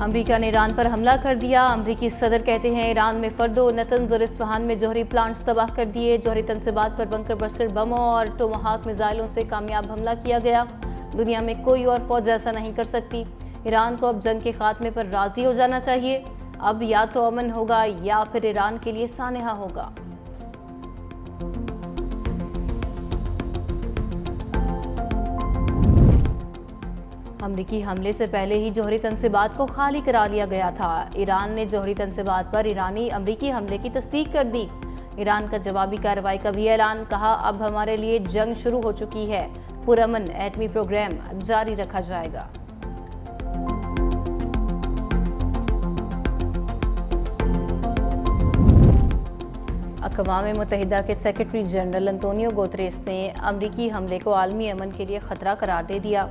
امریکہ نے ایران پر حملہ کر دیا۔ امریکی صدر کہتے ہیں ایران میں فردو، نتنز اور اصفہان میں جوہری پلانٹس تباہ کر دیے۔ جوہری تنصیبات پر بنکر بسٹر بموں اور ٹوماہاک میزائلوں سے کامیاب حملہ کیا گیا۔ دنیا میں کوئی اور فوج ایسا نہیں کر سکتی۔ ایران کو اب جنگ کے خاتمے پر راضی ہو جانا چاہیے۔ اب یا تو امن ہوگا یا پھر ایران کے لیے سانحہ ہوگا۔ امریکی حملے سے پہلے ہی جوہری تنصیبات کو خالی کرا لیا گیا تھا۔ ایران نے جوہری تنصیبات پر ایرانی امریکی حملے کی تصدیق کر دی۔ ایران کا جوابی کارروائی کا بھی اعلان، کہا اب ہمارے لیے جنگ شروع ہو چکی ہے، پرامن ایٹمی پروگرام جاری رکھا جائے گا۔ اقوام متحدہ کے سیکرٹری جنرل انطونیو گوتریس نے امریکی حملے کو عالمی امن کے لیے خطرہ قرار دے دیا۔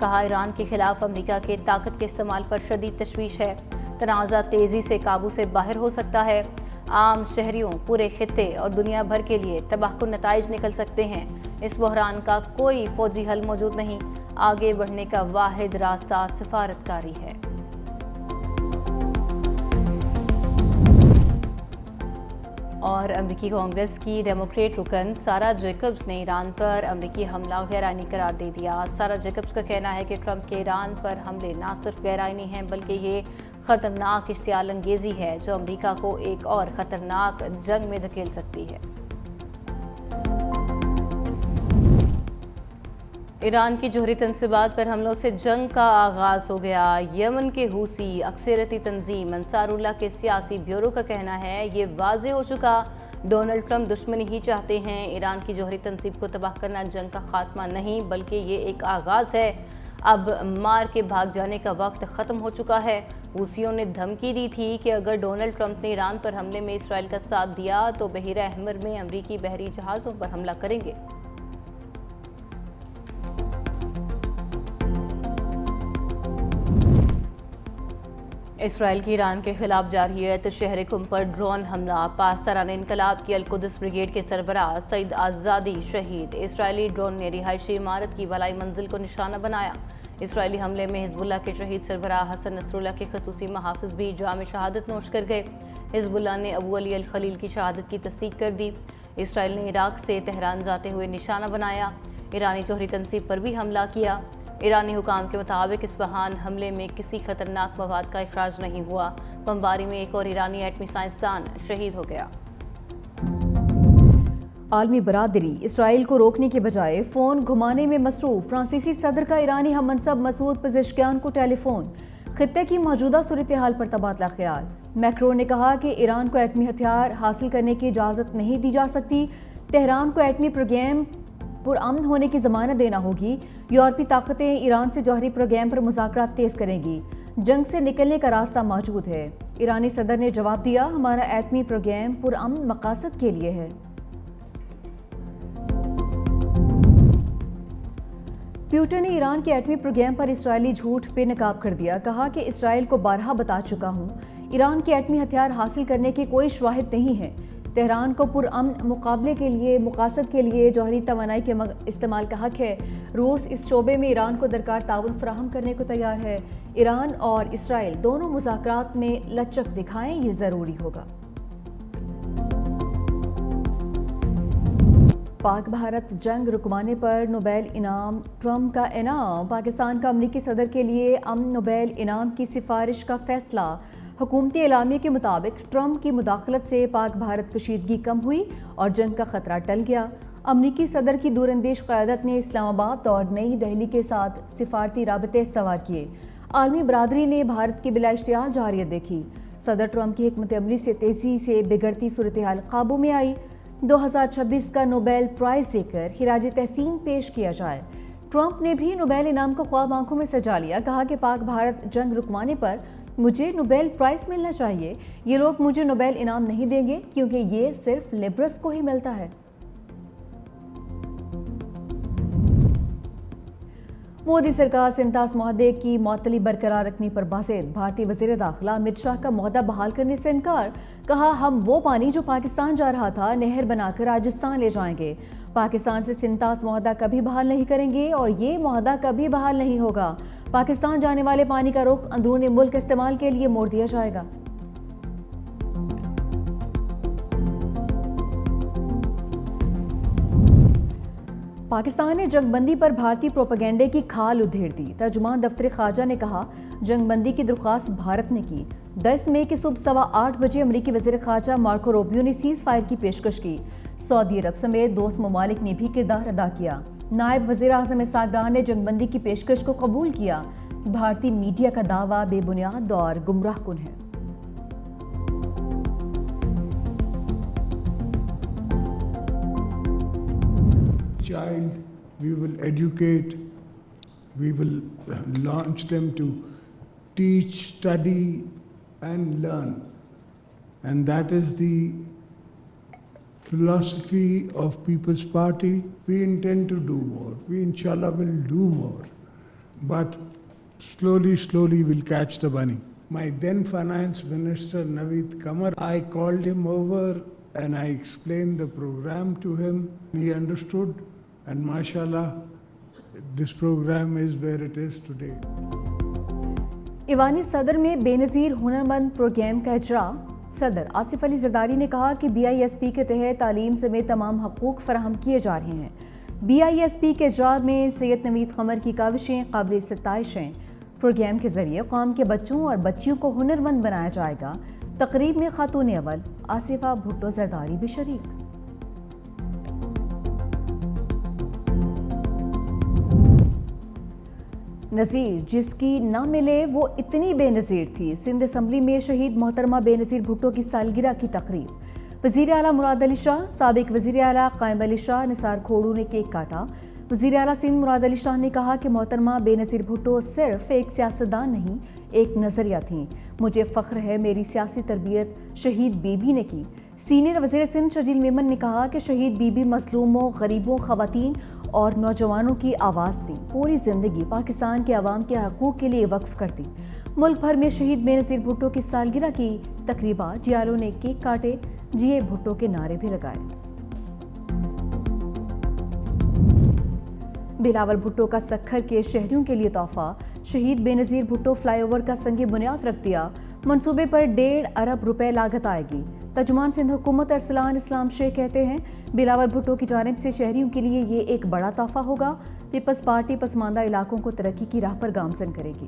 کہا ایران کے خلاف امریکہ کے طاقت کے استعمال پر شدید تشویش ہے۔ تنازع تیزی سے قابو سے باہر ہو سکتا ہے۔ عام شہریوں، پورے خطے اور دنیا بھر کے لیے تباہ کن نتائج نکل سکتے ہیں۔ اس بحران کا کوئی فوجی حل موجود نہیں۔ آگے بڑھنے کا واحد راستہ سفارتکاری ہے۔ اور امریکی کانگریس کی ڈیموکریٹ رکن سارا جیکبز نے ایران پر امریکی حملہ غیر آئینی قرار دے دیا۔ سارا جیکبز کا کہنا ہے کہ ٹرمپ کے ایران پر حملے نہ صرف غیر آئینی ہیں بلکہ یہ خطرناک اشتعال انگیزی ہے جو امریکہ کو ایک اور خطرناک جنگ میں دھکیل سکتی ہے۔ ایران کی جوہری تنصیبات پر حملوں سے جنگ کا آغاز ہو گیا۔ یمن کے حوثی اکثریتی تنظیم انصار اللہ کے سیاسی بیورو کا کہنا ہے یہ واضح ہو چکا ڈونلڈ ٹرمپ دشمنی ہی چاہتے ہیں۔ ایران کی جوہری تنصیب کو تباہ کرنا جنگ کا خاتمہ نہیں بلکہ یہ ایک آغاز ہے۔ اب مار کے بھاگ جانے کا وقت ختم ہو چکا ہے۔ حوثیوں نے دھمکی دی تھی کہ اگر ڈونلڈ ٹرمپ نے ایران پر حملے میں اسرائیل کا ساتھ دیا تو بحیرہ احمر میں امریکی بحری جہازوں پر حملہ کریں گے۔ اسرائیل کی ایران کے خلاف جاری ہے تو شہر قم پر ڈرون حملہ۔ پاسداران انقلاب کی القدس بریگیڈ کے سربراہ سعید آزادی شہید۔ اسرائیلی ڈرون نے رہائشی عمارت کی بالائی منزل کو نشانہ بنایا۔ اسرائیلی حملے میں حزب اللہ کے شہید سربراہ حسن نصر اللہ کے خصوصی محافظ بھی جام شہادت نوش کر گئے۔ حزب اللہ نے ابو علی الخلیل کی شہادت کی تصدیق کر دی۔ اسرائیل نے عراق سے تہران جاتے ہوئے نشانہ بنایا۔ ایرانی جوہری تنصیب پر بھی حملہ کیا۔ ایرانی حکام کے مطابق اصفہان حملے میں کسی خطرناک مواد کا اخراج نہیں ہوا۔ بمباری میں ایک اور ایرانی ایٹمی سائنسدان شہید ہو گیا۔ عالمی برادری اسرائیل کو روکنے کے بجائے فون گھمانے میں مصروف۔ فرانسیسی صدر کا ایرانی ہم منصب مسعود پزشکیان کو ٹیلی فون۔ خطے کی موجودہ صورتحال پر تبادلہ خیال۔ میکرون نے کہا کہ ایران کو ایٹمی ہتھیار حاصل کرنے کی اجازت نہیں دی جا سکتی۔ تہران کو ایٹمی پروگرام پرامن ہونے کی ضمانت دینا ہوگی۔ یورپی طاقتیں ایران سے جوہری پروگرام پر مذاکرات تیز کریں گی۔ جنگ سے نکلنے کا راستہ موجود ہے۔ ایرانی صدر نے جواب دیا، ہمارا ایٹمی پروگرام پرامن مقاصد کے لیے ہے۔ پیوٹن نے ایران کے ایٹمی پروگرام پر اسرائیلی جھوٹ بے نقاب کر دیا۔ کہا کہ اسرائیل کو بارہا بتا چکا ہوں، ایران کے ایٹمی ہتھیار حاصل کرنے کی کوئی شواہد نہیں ہے۔ تہران کو پرامن مقابلے کے لیے مقاصد کے لیے جوہری توانائی کے استعمال کا حق ہے۔ روس اس شعبے میں ایران کو درکار تعاون فراہم کرنے کو تیار ہے۔ ایران اور اسرائیل دونوں مذاکرات میں لچک دکھائیں، یہ ضروری ہوگا۔ پاک بھارت جنگ رکوانے پر نوبیل انعام۔ ٹرمپ کا انعام۔ پاکستان کا امریکی صدر کے لیے امن نوبیل انعام کی سفارش کا فیصلہ۔ حکومتی اعلامیے کے مطابق ٹرمپ کی مداخلت سے پاک بھارت کشیدگی کم ہوئی اور جنگ کا خطرہ ٹل گیا۔ امریکی صدر کی دور اندیش قیادت نے اسلام آباد اور نئی دہلی کے ساتھ سفارتی رابطے استوار کیے۔ عالمی برادری نے بھارت کی بلا اشتعال جارحیت دیکھی۔ صدر ٹرمپ کی حکمت عملی سے تیزی سے بگڑتی صورتحال قابو میں آئی۔ 2026 کا نوبیل پرائز دے کر خراج تحسین پیش کیا جائے۔ ٹرمپ نے بھی نوبیل انعام کو خواب آنکھوں میں سجا لیا۔ کہا کہ پاک بھارت جنگ رکوانے پر مجھے نوبیل پرائز ملنا چاہیے۔ یہ لوگ مجھے نوبیل انعام نہیں دیں گے کیونکہ یہ صرف لبرلز کو ہی ملتا ہے۔ مودی سرکار سنتاس معاہدے کی معطلی برقرار رکھنے پر بازید۔ بھارتی وزیر داخلہ امت شاہ کا معاہدہ بحال کرنے سے انکار۔ کہا ہم وہ پانی جو پاکستان جا رہا تھا نہر بنا کر راجستھان لے جائیں گے۔ پاکستان سے سنتاس معاہدہ کبھی بحال نہیں کریں گے اور یہ معاہدہ کبھی بحال نہیں ہوگا۔ پاکستان جانے والے پانی کا رخ اندرون ملک استعمال کے لیے موڑ دیا جائے گا۔ پاکستان نے جنگ بندی پر بھارتی پروپیگنڈے کی کھال ادھیڑ دی۔ ترجمان دفتر خارجہ نے کہا جنگ بندی کی درخواست بھارت نے کی۔ 10 مئی کی صبح 8:15 بجے امریکی وزیر خارجہ مارکو روبیو نے سیز فائر کی پیشکش کی۔ سعودی عرب سمیت دوست ممالک نے بھی کردار ادا کیا۔ نائب وزیر اعظم اسحاق ڈار نے جنگ بندی کی پیشکش کو قبول کیا۔ بھارتی میڈیا کا دعویٰ بے بنیاد اور گمراہ کن ہے۔ Child, we will educate, we will launch them to teach, study and learn. And that is the philosophy of People's Party. We intend to do more. We inshallah will do more. But slowly we'll catch the bunny. My then Finance Minister Naveed Qamar, I called him over and I explained the program to him. He understood. And mashallah, this program is where it is today. ایوانی صدر میں بے نظیر ہنرمند programme کا اجرا۔ صدر آصف علی زرداری نے کہا کہ BISP کے تحت تعلیم سمیت تمام حقوق فراہم کیے جا رہے ہیں۔ BISP کے اجرا میں سید نوید قمر کی کاوشیں قابل ستائش ہیں۔ پروگرام کے ذریعے قوم کے بچوں اور بچیوں کو ہنرمند بنایا جائے گا۔ تقریب میں خاتون اول آصفہ بھٹو زرداری بھی شریک۔ نظیر جس کی نہ ملے وہ اتنی بے نظیر تھی۔ سندھ اسمبلی میں شہید محترمہ بے نظیر بھٹو کی سالگرہ کی تقریب۔ وزیر اعلیٰ مراد علی شاہ، سابق وزیر اعلیٰ قائم علی شاہ، نثار کھوڑو نے کیک کاٹا۔ وزیر اعلیٰ سندھ مراد علی شاہ نے کہا کہ محترمہ بے نظیر بھٹو صرف ایک سیاستدان نہیں، ایک نظریہ تھیں۔ مجھے فخر ہے میری سیاسی تربیت شہید بی بی نے کی۔ سینئر وزیر سندھ شجیل میمن نے کہا کہ شہید بی بی مظلوموں، غریبوں، خواتین اور نوجوانوں کی آواز تھی۔ پوری زندگی پاکستان کے عوام کے حقوق کے لیے وقف کر دی۔ ملک بھر میں شہید بے نظیر بھٹو کی سالگرہ کی تقریبات، جیالوں نے کیک کاٹے، جیے بھٹو کے نعرے بھی لگائے۔ بلاول بھٹو کا سکھر کے شہریوں کے لیے تحفہ۔ شہید بے نظیر بھٹو فلائی اوور کا سنگ بنیاد رکھ دیا۔ منصوبے پر 1.5 ارب روپے لاگت آئے گی۔ ترجمان سندھ حکومت ارسلان اسلام شیخ کہتے ہیں بلاول بھٹو کی جانب سے شہریوں کے لیے یہ ایک بڑا تحفہ ہوگا۔ پیپلز پارٹی پسماندہ علاقوں کو ترقی کی راہ پر گامزن کرے گی۔